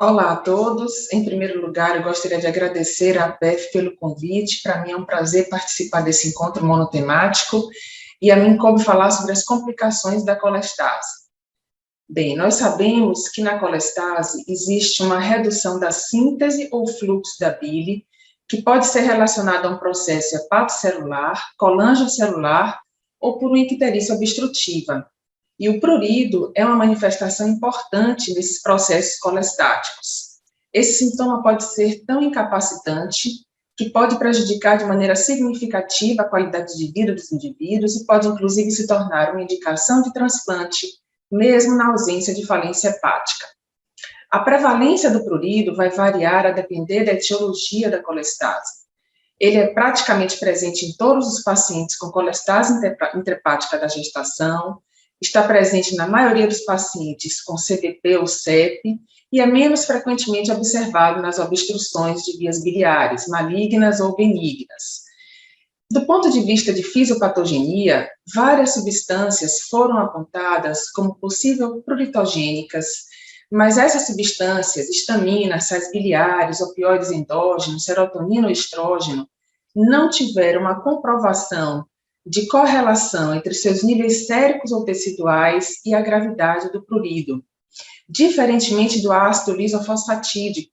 Olá a todos. Em primeiro lugar, eu gostaria de agradecer à APEF pelo convite. Para mim é um prazer participar desse encontro monotemático e a mim coube falar sobre as complicações da colestase. Bem, nós sabemos que na colestase existe uma redução da síntese ou fluxo da bile, que pode ser relacionada a um processo hepatocelular, colangiocelular ou por uma icterícia obstrutiva. E o prurido é uma manifestação importante desses processos colestáticos. Esse sintoma pode ser tão incapacitante que pode prejudicar de maneira significativa a qualidade de vida dos indivíduos e pode, inclusive, se tornar uma indicação de transplante, mesmo na ausência de falência hepática. A prevalência do prurido vai variar a depender da etiologia da colestase. Ele é praticamente presente em todos os pacientes com colestase intrahepática da gestação, está presente na maioria dos pacientes com CVP ou CEP e é menos frequentemente observado nas obstruções de vias biliares, malignas ou benignas. Do ponto de vista de fisiopatogenia, várias substâncias foram apontadas como possível pruritogênicas, mas essas substâncias, histamina, sais biliares, opioides endógenos, serotonina ou estrógeno, não tiveram uma comprovação de correlação entre seus níveis séricos ou teciduais e a gravidade do prurido. Diferentemente do ácido lisofosfatídico,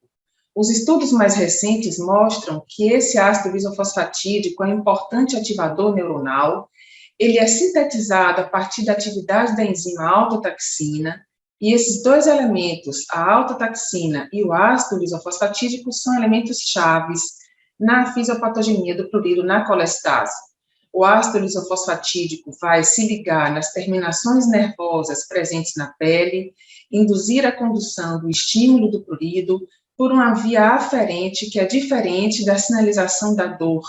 os estudos mais recentes mostram que esse ácido lisofosfatídico é um importante ativador neuronal, ele é sintetizado a partir da atividade da enzima autotaxina, e esses dois elementos, a autotaxina e o ácido lisofosfatídico, são elementos chaves na fisiopatogenia do prurido na colestase. O ácido lisofosfatídico vai se ligar nas terminações nervosas presentes na pele, induzir a condução do estímulo do prurido por uma via aferente que é diferente da sinalização da dor.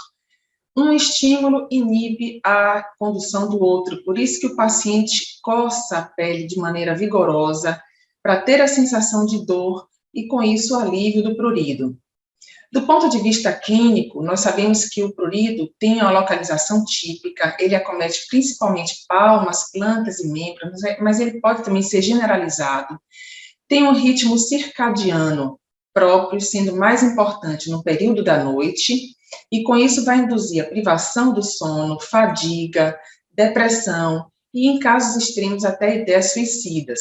Um estímulo inibe a condução do outro, por isso que o paciente coça a pele de maneira vigorosa para ter a sensação de dor e, com isso, o alívio do prurido. Do ponto de vista clínico, nós sabemos que o prurido tem uma localização típica, ele acomete principalmente palmas, plantas e membros, mas ele pode também ser generalizado. Tem um ritmo circadiano próprio, sendo mais importante no período da noite, e com isso vai induzir a privação do sono, fadiga, depressão e, em casos extremos, até ideias suicidas.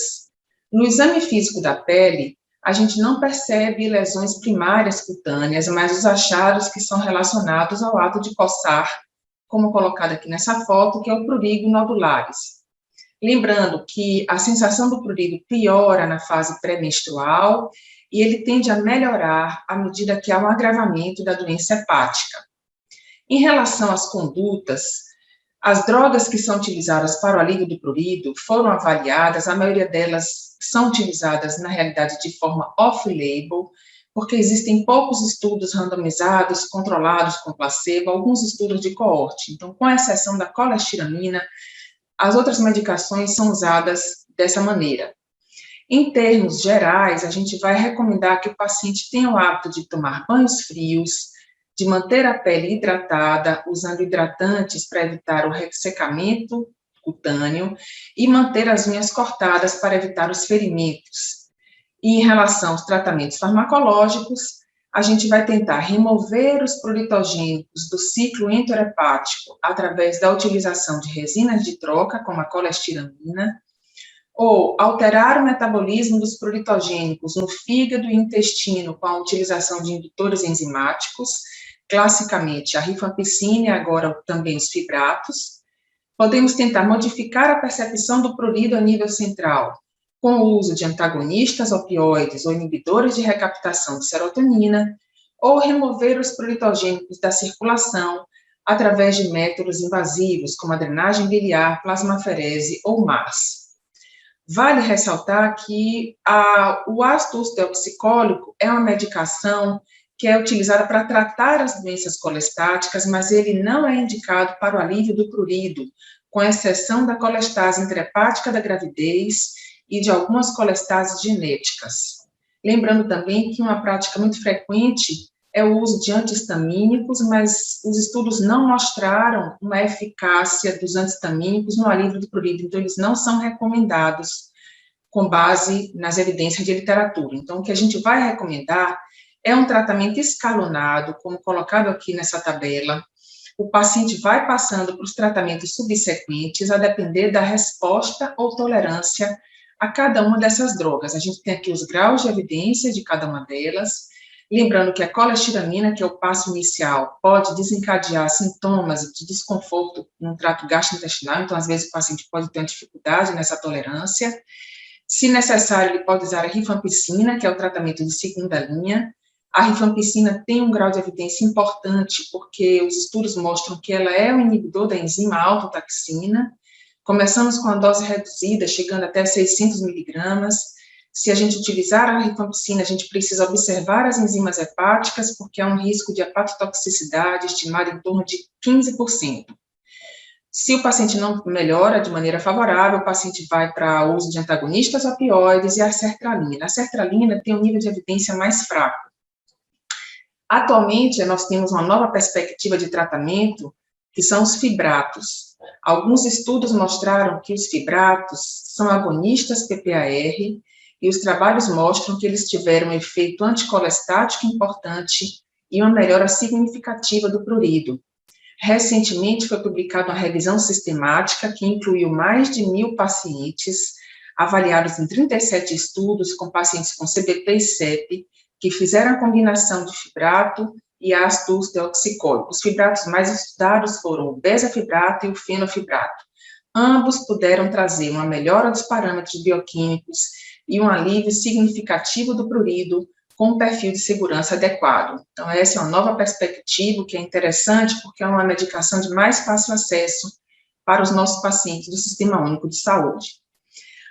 No exame físico da pele, a gente não percebe lesões primárias cutâneas, mas os achados que são relacionados ao ato de coçar, como colocado aqui nessa foto, que é o prurigo nodulares. Lembrando que a sensação do prurido piora na fase pré-menstrual e ele tende a melhorar à medida que há um agravamento da doença hepática. Em relação às condutas, as drogas que são utilizadas para o alívio do prurido foram avaliadas, a maioria delas são utilizadas, na realidade, de forma off-label, porque existem poucos estudos randomizados, controlados com placebo, alguns estudos de coorte. Então, com exceção da colestiramina, as outras medicações são usadas dessa maneira. Em termos gerais, a gente vai recomendar que o paciente tenha o hábito de tomar banhos frios, de manter a pele hidratada, usando hidratantes para evitar o ressecamento cutâneo e manter as unhas cortadas para evitar os ferimentos. E em relação aos tratamentos farmacológicos, a gente vai tentar remover os pruritogênicos do ciclo enterohepático através da utilização de resinas de troca, como a colestiramina, ou alterar o metabolismo dos pruritogênicos no fígado e intestino com a utilização de indutores enzimáticos, classicamente a rifampicina e agora também os fibratos. Podemos tentar modificar a percepção do prurido a nível central, com o uso de antagonistas opioides ou inibidores de recaptação de serotonina, ou remover os pruritogênicos da circulação através de métodos invasivos, como a drenagem biliar, plasmaferese ou MARS. Vale ressaltar que o ácido ursodeoxicólico é uma medicação que é utilizada para tratar as doenças colestáticas, mas ele não é indicado para o alívio do prurido, com exceção da colestase intrahepática da gravidez e de algumas colestases genéticas. Lembrando também que uma prática muito frequente é o uso de antihistamínicos, mas os estudos não mostraram uma eficácia dos antihistamínicos no alívio do prurido, então eles não são recomendados com base nas evidências de literatura. Então, o que a gente vai recomendar é um tratamento escalonado, como colocado aqui nessa tabela. O paciente vai passando para os tratamentos subsequentes, a depender da resposta ou tolerância a cada uma dessas drogas. A gente tem aqui os graus de evidência de cada uma delas, lembrando que a colestiramina, que é o passo inicial, pode desencadear sintomas de desconforto no trato gastrointestinal, então, às vezes, o paciente pode ter uma dificuldade nessa tolerância. Se necessário, ele pode usar a rifampicina, que é o tratamento de segunda linha. A rifampicina tem um grau de evidência importante, porque os estudos mostram que ela é um inibidor da enzima autotaxina. Começamos com a dose reduzida, chegando até 600 miligramas. Se a gente utilizar a rifampicina, a gente precisa observar as enzimas hepáticas, porque há um risco de hepatotoxicidade estimado em torno de 15%. Se o paciente não melhora de maneira favorável, o paciente vai para o uso de antagonistas opioides e a sertralina. A sertralina tem um nível de evidência mais fraco. Atualmente, nós temos uma nova perspectiva de tratamento, que são os fibratos. Alguns estudos mostraram que os fibratos são agonistas PPAR, e os trabalhos mostram que eles tiveram um efeito anticolestático importante e uma melhora significativa do prurido. Recentemente foi publicada uma revisão sistemática que incluiu mais de 1.000 pacientes, avaliados em 37 estudos com pacientes com CBP e CEP, que fizeram a combinação de fibrato e ácido deoxicólico. Os fibratos mais estudados foram o bezafibrato e o fenofibrato. Ambos puderam trazer uma melhora dos parâmetros bioquímicos e um alívio significativo do prurido, com um perfil de segurança adequado. Então, essa é uma nova perspectiva que é interessante, porque é uma medicação de mais fácil acesso para os nossos pacientes do Sistema Único de Saúde.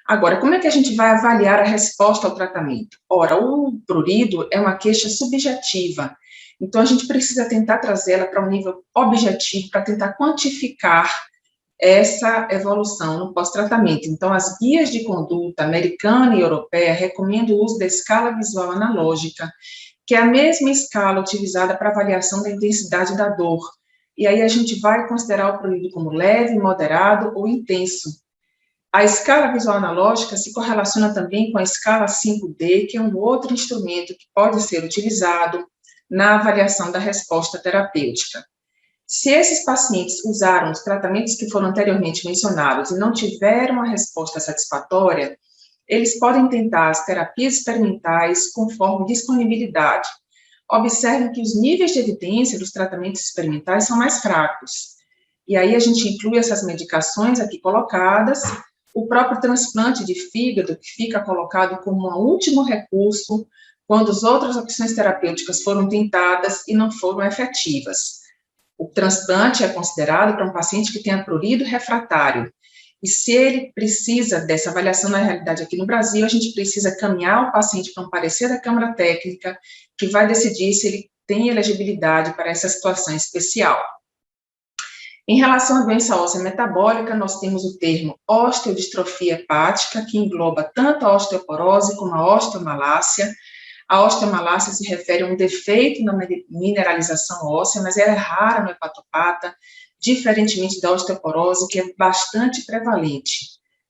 Agora, como é que a gente vai avaliar a resposta ao tratamento? Ora, o prurido é uma queixa subjetiva, então a gente precisa tentar trazê-la para um nível objetivo, para tentar quantificar essa evolução no pós-tratamento. Então, as guias de conduta americana e europeia recomendam o uso da escala visual analógica, que é a mesma escala utilizada para avaliação da intensidade da dor. E aí a gente vai considerar o prurido como leve, moderado ou intenso. A escala visual analógica se correlaciona também com a escala 5D, que é um outro instrumento que pode ser utilizado na avaliação da resposta terapêutica. Se esses pacientes usaram os tratamentos que foram anteriormente mencionados e não tiveram a resposta satisfatória, eles podem tentar as terapias experimentais conforme disponibilidade. Observem que os níveis de evidência dos tratamentos experimentais são mais fracos. E aí a gente inclui essas medicações aqui colocadas, o próprio transplante de fígado, que fica colocado como um último recurso, quando as outras opções terapêuticas foram tentadas e não foram efetivas. O transplante é considerado para um paciente que tenha prurido refratário. E se ele precisa dessa avaliação na realidade aqui no Brasil, a gente precisa caminhar o paciente para um parecer da Câmara Técnica, que vai decidir se ele tem elegibilidade para essa situação especial. Em relação à doença óssea metabólica, nós temos o termo osteodistrofia hepática, que engloba tanto a osteoporose como a osteomalácia. A osteomalácia se refere a um defeito na mineralização óssea, mas ela é rara no hepatopata, diferentemente da osteoporose, que é bastante prevalente.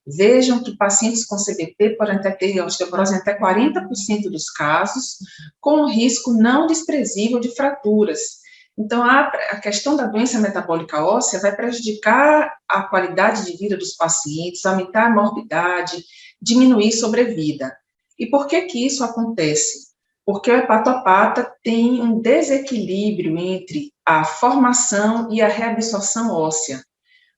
Vejam que pacientes com CBP podem até ter osteoporose em até 40% dos casos, com um risco não desprezível de fraturas. Então, a questão da doença metabólica óssea vai prejudicar a qualidade de vida dos pacientes, aumentar a morbidade, diminuir sobrevida. E por que que isso acontece? Porque o hepatopata tem um desequilíbrio entre a formação e a reabsorção óssea.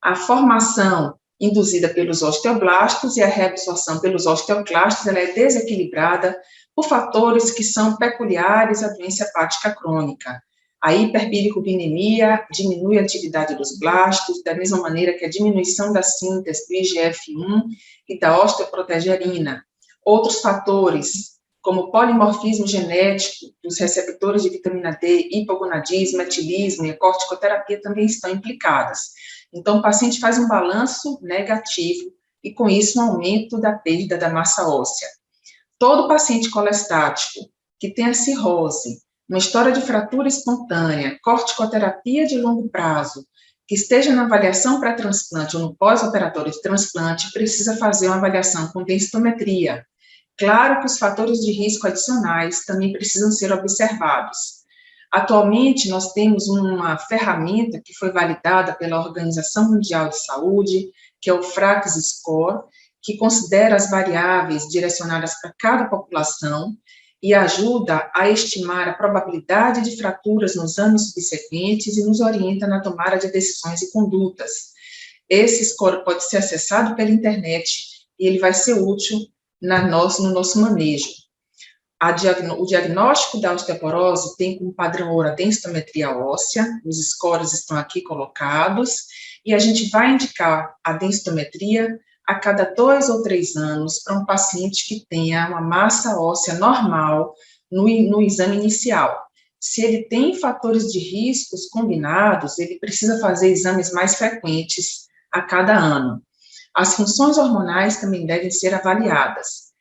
A formação induzida pelos osteoblastos e a reabsorção pelos osteoclastos, ela é desequilibrada por fatores que são peculiares à doença hepática crônica. A hiperbilirubinemia diminui a atividade dos blastos, da mesma maneira que a diminuição da síntese do IGF-1 e da osteoprotegerina. Outros fatores, como o polimorfismo genético dos receptores de vitamina D, hipogonadismo, etilismo e a corticoterapia também estão implicadas. Então, o paciente faz um balanço negativo e, com isso, um aumento da perda da massa óssea. Todo paciente colestático que tenha cirrose, uma história de fratura espontânea, corticoterapia de longo prazo, que esteja na avaliação pré-transplante ou no pós-operatório de transplante, precisa fazer uma avaliação com densitometria. Claro que os fatores de risco adicionais também precisam ser observados. Atualmente, nós temos uma ferramenta que foi validada pela Organização Mundial de Saúde, que é o FRAX Score, que considera as variáveis direcionadas para cada população e ajuda a estimar a probabilidade de fraturas nos anos subsequentes e nos orienta na tomada de decisões e condutas. Esse score pode ser acessado pela internet e ele vai ser útil no nosso manejo. O diagnóstico da osteoporose tem como padrão ouro a densitometria óssea, os scores estão aqui colocados, e a gente vai indicar a densitometria a cada 2 ou 3 anos para um paciente que tenha uma massa óssea normal no exame inicial. Se ele tem fatores de riscos combinados, ele precisa fazer exames mais frequentes a cada ano. As funções hormonais também devem ser avaliadas.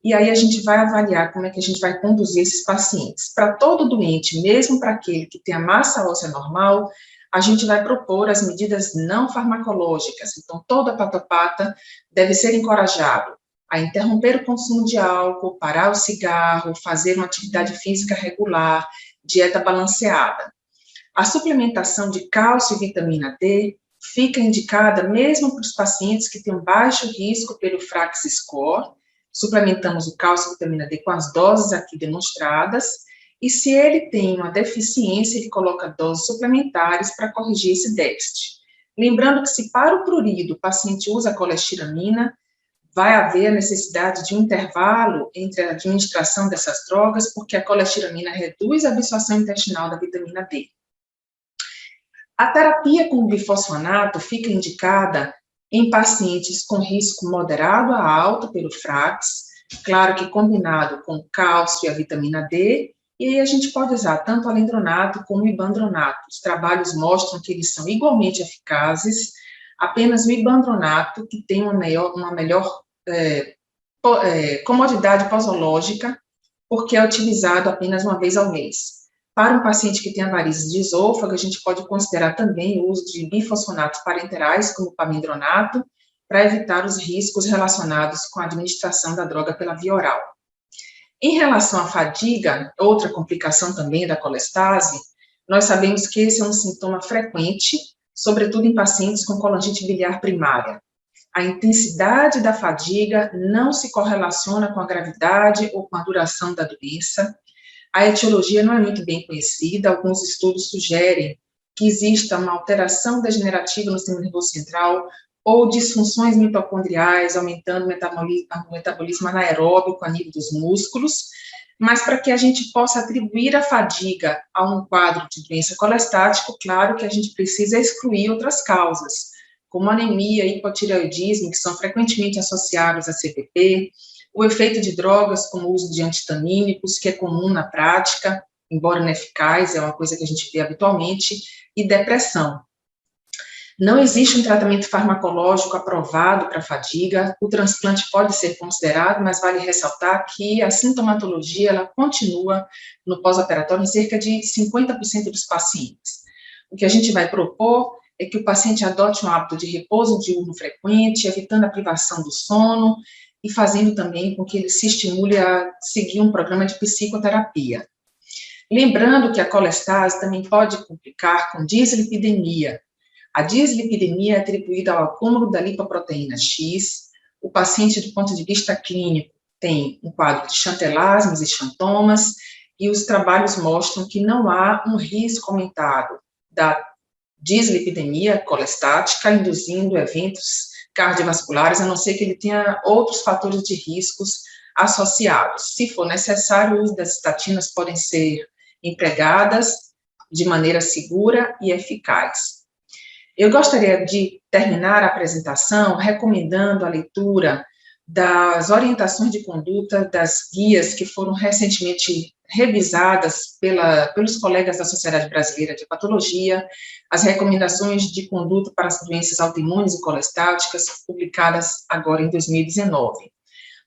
E aí a gente vai avaliar como é que a gente vai conduzir esses pacientes. Para todo doente, mesmo para aquele que tem a massa óssea normal, a gente vai propor as medidas não farmacológicas. Então, todo hepatopata deve ser encorajado a interromper o consumo de álcool, parar o cigarro, fazer uma atividade física regular, dieta balanceada. A suplementação de cálcio e vitamina D fica indicada mesmo para os pacientes que têm um baixo risco pelo FRAX score. Suplementamos o cálcio e vitamina D com as doses aqui demonstradas, e se ele tem uma deficiência, ele coloca doses suplementares para corrigir esse déficit. Lembrando que se para o prurido o paciente usa colestiramina, vai haver a necessidade de um intervalo entre a administração dessas drogas, porque a colestiramina reduz a absorção intestinal da vitamina D. A terapia com bifosfonato fica indicada em pacientes com risco moderado a alto pelo FRAX, claro que combinado com cálcio e a vitamina D, e aí a gente pode usar tanto alendronato como ibandronato. Os trabalhos mostram que eles são igualmente eficazes, apenas o ibandronato que tem uma melhor comodidade posológica, porque é utilizado apenas uma vez ao mês. Para um paciente que tem varizes de esôfago, a gente pode considerar também o uso de bifosfonatos parenterais, como o pamidronato, para evitar os riscos relacionados com a administração da droga pela via oral. Em relação à fadiga, outra complicação também da colestase, nós sabemos que esse é um sintoma frequente, sobretudo em pacientes com colangite biliar primária. A intensidade da fadiga não se correlaciona com a gravidade ou com a duração da doença. A etiologia não é muito bem conhecida, alguns estudos sugerem que exista uma alteração degenerativa no sistema nervoso central ou disfunções mitocondriais, aumentando o metabolismo anaeróbico a nível dos músculos, mas para que a gente possa atribuir a fadiga a um quadro de doença colestática, claro que a gente precisa excluir outras causas, como anemia e hipotireoidismo, que são frequentemente associados a CPP, o efeito de drogas, como o uso de antihistamínicos, que é comum na prática, embora ineficaz, é uma coisa que a gente vê habitualmente, e depressão. Não existe um tratamento farmacológico aprovado para fadiga, o transplante pode ser considerado, mas vale ressaltar que a sintomatologia, ela continua no pós-operatório em cerca de 50% dos pacientes. O que a gente vai propor é que o paciente adote um hábito de repouso diurno frequente, evitando a privação do sono e fazendo também com que ele se estimule a seguir um programa de psicoterapia. Lembrando que a colestase também pode complicar com dislipidemia. A dislipidemia é atribuída ao acúmulo da lipoproteína X. O paciente, do ponto de vista clínico, tem um quadro de chantelasmas e xantomas, e os trabalhos mostram que não há um risco aumentado da dislipidemia colestática, induzindo eventos cardiovasculares, a não ser que ele tenha outros fatores de riscos associados. Se for necessário, o uso das estatinas podem ser empregadas de maneira segura e eficaz. Eu gostaria de terminar a apresentação recomendando a leitura das orientações de conduta das guias que foram recentemente revisadas pelos colegas da Sociedade Brasileira de Hepatologia, as recomendações de conduta para as doenças autoimunes e colestáticas, publicadas agora em 2019.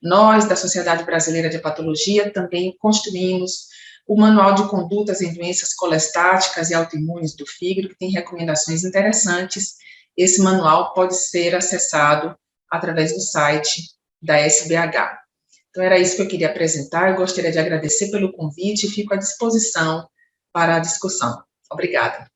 Nós, da Sociedade Brasileira de Hepatologia, também construímos o Manual de Condutas em Doenças Colestáticas e Autoimunes do Fígado, que tem recomendações interessantes. Esse manual pode ser acessado através do site da SBH. Então, era isso que eu queria apresentar. Eu gostaria de agradecer pelo convite e fico à disposição para a discussão. Obrigada.